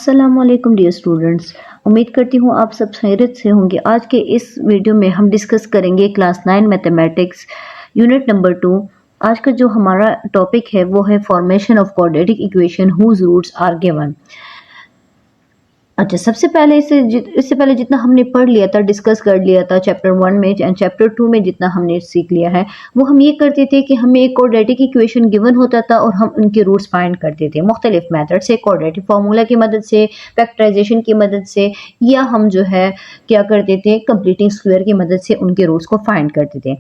अस्सलाम वालेकुम dear students. उम्मीद करती हूँ आप सब खैरियत से होंगे। आज के इस वीडियो में हम डिस्कस करेंगे क्लास 9 मैथमेटिक्स यूनिट नंबर 2। आज का जो हमारा टॉपिक है वो है formation of quadratic equation whose roots are given. अच्छा, सबसे पहले इससे पहले जितना हमने पढ़ लिया था, डिस्कस कर लिया था चैप्टर 1 में एंड चैप्टर 2 में जितना हमने सीख लिया है, वो हम ये करते थे कि हमें एक क्वाड्रेटिक इक्वेशन गिवन होता था और हम उनके रूट्स फाइंड करते थे मुख्तलिफ मेथड से, क्वाड्रेटिक फार्मूला की मदद से, फैक्टराइजेशन की मदद से, या हम जो है क्या करते थे, कंप्लीटिंग स्क्वायर की मदद से उनके रूट्स को फाइंड करते थे।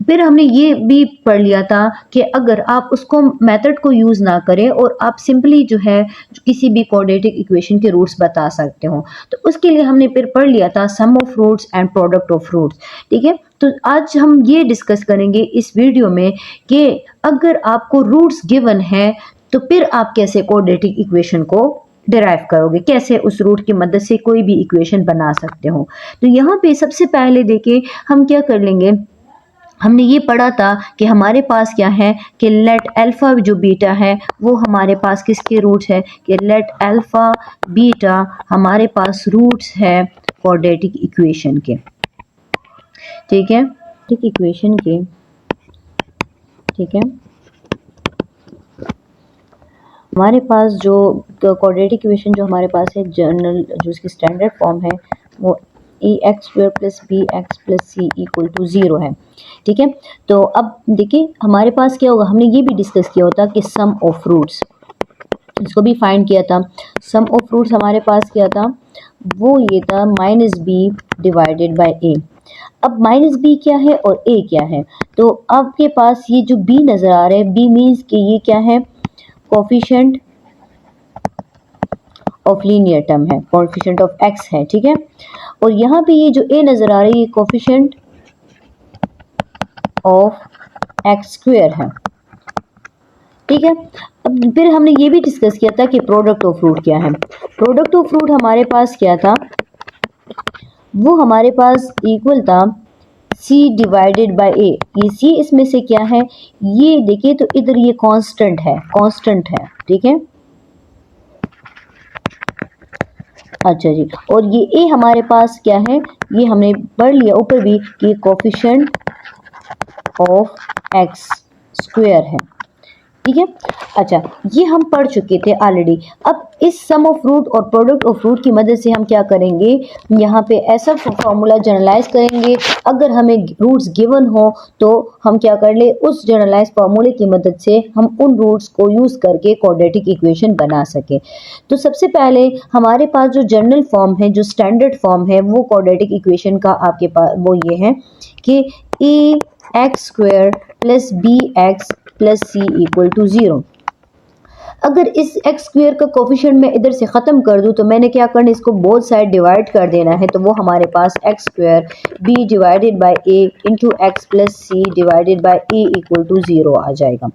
फिर हमने ये भी पढ़ लिया था कि अगर आप उसको मेथड को यूज़ ना करें और आप सिंपली जो है किसी भी क्वाड्रेटिक इक्वेशन के रूट्स बता सकते हो, तो उसके लिए हमने फिर पढ़ लिया था sum of roots and product of roots. ठीक है, तो आज हम ये डिस्कस करेंगे इस वीडियो में कि अगर आपको रूट्स गिवन है तो फिर आप कैसे क्वाड्रेटिक इक्वेशन को डिराइव करोगे, कैसे उस रूट की मदद से कोई भी इक्वेशन बना सकते हो। तो यहाँ पे सबसे पहले देखें हम क्या कर लेंगे। हमने ये पढ़ा था कि हमारे पास क्या है कि लेट अल्फा जो बीटा है वो हमारे पास किसके रूट्स है, कि लेट अल्फा बीटा हमारे पास रूट्स है क्वाड्रेटिक इक्वेशन के। ठीक है, ठीक इक्वेशन के। ठीक है, हमारे पास जो क्वाड्रेटिक इक्वेशन जो हमारे पास है जनरल, जो इसकी स्टैंडर्ड फॉर्म है वो ax square plus B x plus C equal to 0 है। ठीक है, तो अब देखिए हमारे पास क्या होगा, हमने ये भी डिस्कस किया होता कि सम ऑफ रूट्स, इसको भी फाइंड किया था। सम ऑफ रूट्स हमारे पास क्या था, वो ये था माइनस बी डिवाइडेड बाय ए। अब माइनस बी क्या है और ए क्या है, तो आपके पास ये जो बी नज़र आ रहा है, बी मीन्स कि ये क्या है, कोफिशिएंट ऑफ लीनियर टर्म है, कोफिशिएंट ऑफ एक्स है। ठीक है, और यहाँ पे ये जो ए नज़र आ रही है ये कोफिशिएंट ऑफ एक्स स्क्वायर है। ठीक है, अब फिर हमने ये भी डिस्कस किया था कि प्रोडक्ट ऑफ रूट क्या है। प्रोडक्ट ऑफ रूट हमारे पास क्या था, वो हमारे पास इक्वल था सी डिवाइडेड बाय ए। ये सी इसमें से क्या है, ये देखिए तो इधर ये कांस्टेंट है, कांस्टेंट है। ठीक है, अच्छा जी, और ये ए हमारे पास क्या है, ये हमने पढ़ लिया ऊपर भी कि कोफिशिएंट ऑफ एक्स स्क्वायर है। ठीक है, अच्छा ये हम पढ़ चुके थे ऑलरेडी। अब इस सम ऑफ रूट और प्रोडक्ट ऑफ रूट की मदद से हम क्या करेंगे, यहाँ पे ऐसा फॉर्मूला जनरलाइज करेंगे। अगर हमें रूट्स गिवन हो तो हम क्या कर ले, उस जनरलाइज फार्मूले की मदद से हम उन रूट्स को यूज़ करके क्वाड्रेटिक इक्वेशन बना सके। तो सबसे पहले हमारे पास जो जनरल फॉर्म है, जो स्टैंडर्ड फॉर्म है वो क्वाड्रेटिक इक्वेशन का आपके पास वो ये है कि A x square plus B x plus C equal to 0। अगर इस एक्स स्क्वायर का कोफिशिएंट मैं इधर से ख़त्म कर दूं तो मैंने क्या करना है, इसको बोथ साइड डिवाइड कर देना है, तो वो हमारे पास x square B divided by A into x plus C divided by A equal to 0 आ जाएगा।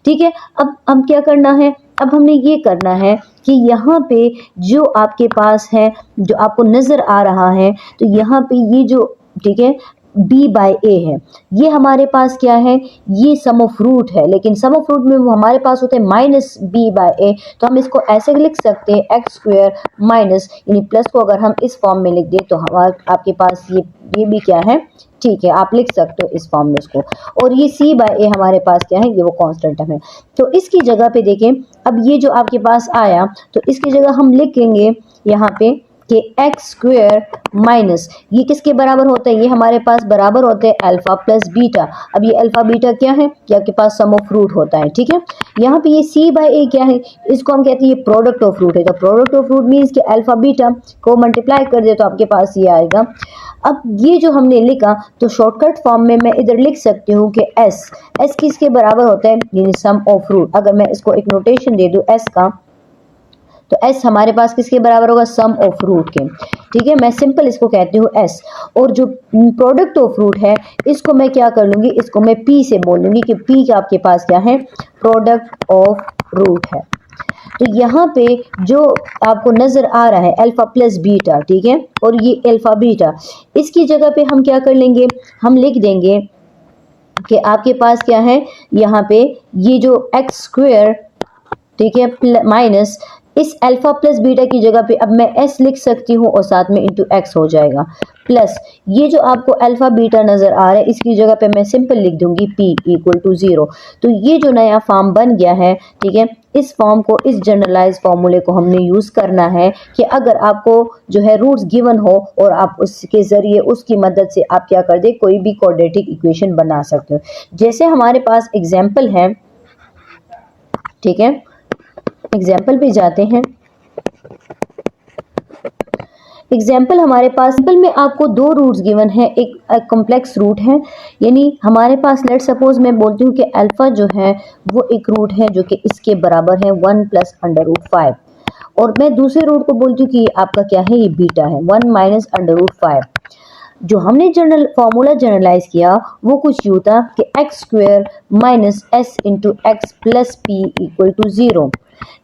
ठीक है, अब हम क्या करना है, अब हमने ये करना है कि यहाँ पे जो आपके पास है, जो आपको नज़र आ रहा है, तो यहाँ पे ये जो ठीक है b बाई ए है, ये हमारे पास क्या है, ये सम ऑफ रूट है, लेकिन सम ऑफ रूट में वो हमारे पास होते हैं माइनस बी बाई ए, तो हम इसको ऐसे लिख सकते हैं एक्स स्क्वायर माइनस, यानी प्लस को अगर हम इस फॉर्म में लिख दें तो आपके पास ये भी क्या है, ठीक है आप लिख सकते हो इस फॉर्म में इसको। और ये c बाई ए हमारे पास क्या है, ये वो कांस्टेंट है। तो इसकी जगह पे देखें, अब ये जो आपके पास आया तो इसकी जगह हम लिखेंगे यहाँ पे कि एक्स स्क्वायर माइनस, ये किसके बराबर होता है, ये हमारे पास बराबर होते हैं अल्फा प्लस बीटा। अब ये अल्फा बीटा क्या है, कि आपके पास सम ऑफ रूट होता है। ठीक है, यहाँ पे ये सी बाई ए क्या है, इसको हम कहते हैं ये प्रोडक्ट ऑफ रूट है। तो प्रोडक्ट ऑफ रूट मीन्स कि अल्फा बीटा को मल्टीप्लाई कर दे तो आपके पास ये आएगा। अब ये जो हमने लिखा तो शॉर्टकट फॉर्म में मैं इधर लिख सकती हूँ कि एस किसके बराबर होता है, यानी सम ऑफ रूट। अगर मैं इसको एक नोटेशन दे दूँ एस का, तो s हमारे पास किसके बराबर होगा, सम ऑफ रूट के। ठीक है, मैं सिंपल इसको कहती हूँ s। और जो प्रोडक्ट ऑफ रूट है इसको मैं क्या कर लूँगी, इसको मैं p से बोल लूँगी कि p का आपके पास क्या है, प्रोडक्ट ऑफ रूट है। तो यहाँ पे जो आपको नज़र आ रहा है अल्फा प्लस बीटा, ठीक है, और ये अल्फा बीटा, इसकी जगह पे हम क्या कर लेंगे, हम लिख देंगे कि आपके पास क्या है, यहाँ पे ये जो एक्स स्क्वायर ठीक है माइनस इस अल्फा प्लस बीटा की जगह पे अब मैं s लिख सकती हूँ और साथ में इंटू एक्स हो जाएगा, प्लस ये जो आपको अल्फा बीटा नजर आ रहा है इसकी जगह पे मैं सिंपल लिख दूंगी p इक्वल टू 0। तो ये जो नया फॉर्म बन गया है, ठीक है, इस फॉर्म को, इस जनरलाइज फॉर्मूले को हमने यूज करना है कि अगर आपको जो है रूट्स गिवन हो और आप उसके जरिए, उसकी मदद से आप क्या कर दे, कोई भी क्वाड्रेटिक इक्वेशन बना सकते हो। जैसे हमारे पास एग्जाम्पल है, ठीक है, एग्जाम्पल पे जाते हैं। एग्जाम्पल हमारे पास, एग्जाम्पल में आपको दो रूट्स गिवन है, एक कॉम्प्लेक्स रूट है, यानी हमारे पास लेट सपोज मैं बोलती हूँ कि अल्फा जो है वो एक रूट है जो कि इसके बराबर है 1 प्लस अंडर रूट 5, और मैं दूसरे रूट को बोलती हूँ कि आपका क्या है, ये बीटा है 1 माइनस अंडर रूट 5। जो हमने जनरल फॉर्मूला जनरलाइज किया वो कुछ यूँ था कि x square minus s into x plus p equal to 0।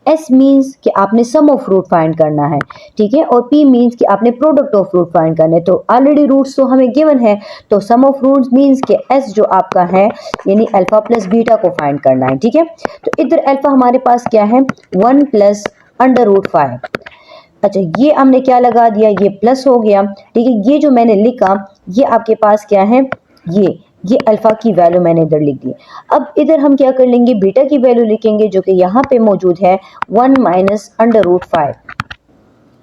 S means कि आपने सम ऑफ रूट फाइंड करना है, ठीक है, और पी मीन्स कि आपने प्रोडक्ट ऑफ रूट फाइंड करना है। तो ऑलरेडी रूट्स तो हमें गिवन है, तो सम ऑफ रूट्स मीन्स कि एस जो आपका है यानी अल्फा प्लस बीटा को फाइंड करना है, ठीक है। तो इधर अल्फा हमारे पास क्या है 1 प्लस अंडर रूट 5। अच्छा, ये हमने क्या लगा दिया, ये प्लस हो गया, ठीक है। ये जो मैंने लिखा ये आपके पास क्या है, ये अल्फा की वैल्यू मैंने इधर लिख दी। अब इधर हम क्या कर लेंगे, बीटा की वैल्यू लिखेंगे जो कि यहाँ पे मौजूद है 1 माइनस अंडर रूट 5,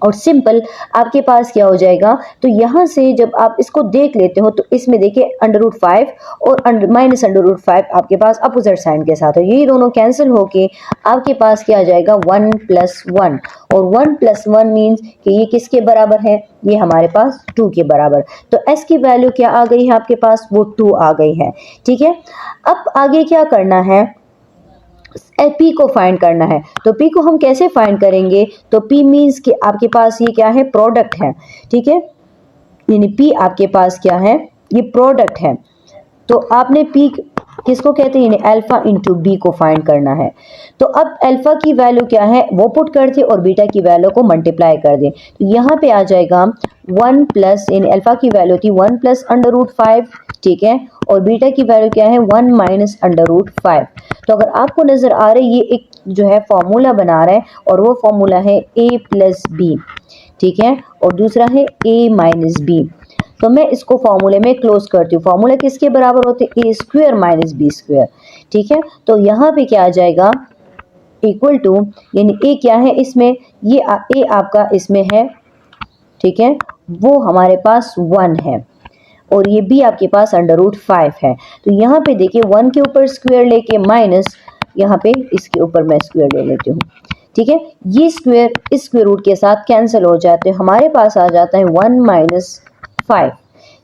और सिंपल आपके पास क्या हो जाएगा। तो यहाँ से जब आप इसको देख लेते हो तो इसमें देखिए अंडर रूट 5 और माइनस अंडर रूट 5 आपके पास अपोजिट साइन के साथ है, ये दोनों कैंसिल होके आपके पास क्या आ जाएगा 1 प्लस 1, और 1 प्लस 1 मीन्स कि ये किसके बराबर है, ये हमारे पास 2 के बराबर। तो s की वैल्यू क्या आ गई है आपके पास, वो 2 आ गई है, ठीक है। अब आगे क्या करना है, पी को फाइंड करना है। तो पी को हम कैसे फाइंड करेंगे, तो पी मीन्स कि आपके पास ये क्या है, प्रोडक्ट है, ठीक है, यानी पी आपके पास क्या है, ये प्रोडक्ट है। तो आपने पी किसको कहते हैं, यानी अल्फा इंटू बी को फाइंड करना है। तो अब अल्फा की वैल्यू क्या है वो पुट कर दे और बीटा की वैल्यू को मल्टीप्लाई कर दे। तो यहाँ पे आ जाएगा 1 प्लस, यानी अल्फा की वैल्यू थी 1 प्लस अंडर रूट 5, ठीक है, और बीटा की वैल्यू क्या है 1 माइनस अंडर रूट 5। तो अगर आपको नजर आ रहा है ये एक जो है फॉर्मूला बना रहा है, और वो फॉर्मूला है a प्लस बी, ठीक है, और दूसरा है a माइनस बी। तो मैं इसको फॉर्मूले में क्लोज करती हूँ। फॉर्मूला किसके बराबर होते हैं, ए स्क्वायर माइनस बी स्क्वायर, ठीक है। तो यहाँ पे क्या आ जाएगा इक्वल टू, यानी ए क्या है इसमें, ये ए आपका इसमें है, ठीक है, वो हमारे पास 1 है, और ये भी आपके पास अंडर रूट 5 है। तो यहाँ पे देखिए 1 के ऊपर स्क्वायर लेके माइनस यहाँ पे इसके ऊपर मैं स्क्वायर ले लेती हूँ, ठीक है। ये स्क्वायर इस स्क्वायर रूट के साथ कैंसिल हो जाते हैं, हमारे पास आ जाता है 1 माइनस 5,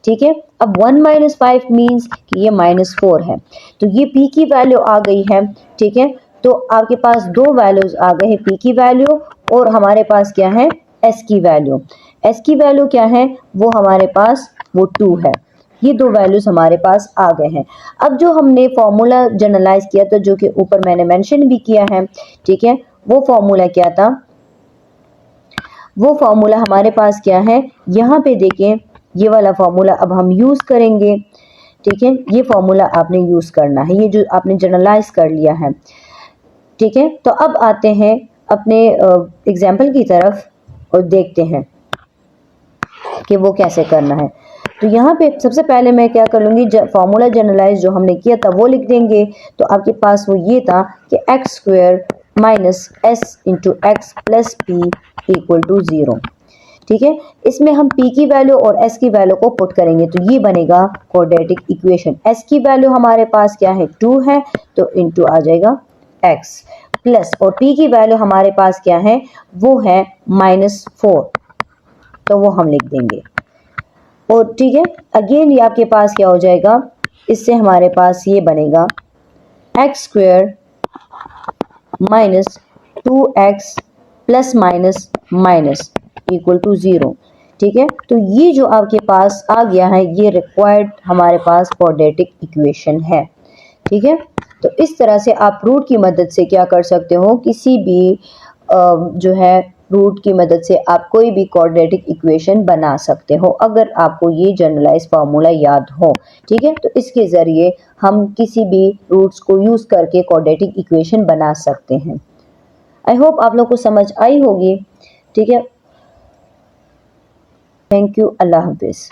ठीक है। अब 1 माइनस 5 मीन्स कि ये माइनस 4 है। तो ये p की वैल्यू आ गई है, ठीक है। तो आपके पास दो वैल्यूज आ गए हैं, p की वैल्यू और हमारे पास क्या है s की वैल्यू। s की वैल्यू क्या है, वो हमारे पास वो 2 है। ये दो वैल्यूज हमारे पास आ गए हैं। अब जो हमने फॉर्मूला जनरलाइज किया था, जो कि ऊपर मैंने मेंशन भी किया है, ठीक है, वो फॉर्मूला क्या था, वो फॉर्मूला हमारे पास क्या है, यहाँ पे देखें ये वाला फॉर्मूला अब हम यूज करेंगे, ठीक है। ये फॉर्मूला आपने यूज करना है, ये जो आपने जनरलाइज कर लिया है, ठीक है। तो अब आते हैं अपने एग्जाम्पल की तरफ और देखते हैं कि वो कैसे करना है। तो यहाँ पे सबसे पहले मैं क्या कर लूँगी, फॉर्मूला जनरलाइज जो हमने किया था वो लिख देंगे। तो आपके पास वो ये था कि x square minus s into x plus p equal to 0, ठीक है। इसमें हम p की वैल्यू और s की वैल्यू को पुट करेंगे, तो ये बनेगा क्वाड्रेटिक इक्वेशन। s की वैल्यू हमारे पास क्या है 2 है, तो इंटू आ जाएगा x प्लस, और p की वैल्यू हमारे पास क्या है वो है -4, तो वो हम लिख देंगे। और ठीक है, अगेन ये आपके पास क्या हो जाएगा, इससे हमारे पास ये बनेगा x square minus 2x plus minus minus equal to 0, ठीक है। तो ये जो आपके पास आ गया है ये रिक्वायर्ड हमारे पास क्वाड्रेटिक इक्वेशन है, ठीक है। तो इस तरह से आप रूट की मदद से क्या कर सकते हो, किसी भी जो है रूट की मदद से आप कोई भी क्वाड्रेटिक इक्वेशन बना सकते हो, अगर आपको ये जनरलाइज फार्मूला याद हो, ठीक है। तो इसके ज़रिए हम किसी भी रूट्स को यूज़ करके क्वाड्रेटिक इक्वेशन बना सकते हैं। आई होप आप लोग को समझ आई होगी। ठीक है, थैंक यू, अल्लाह हाफिज़।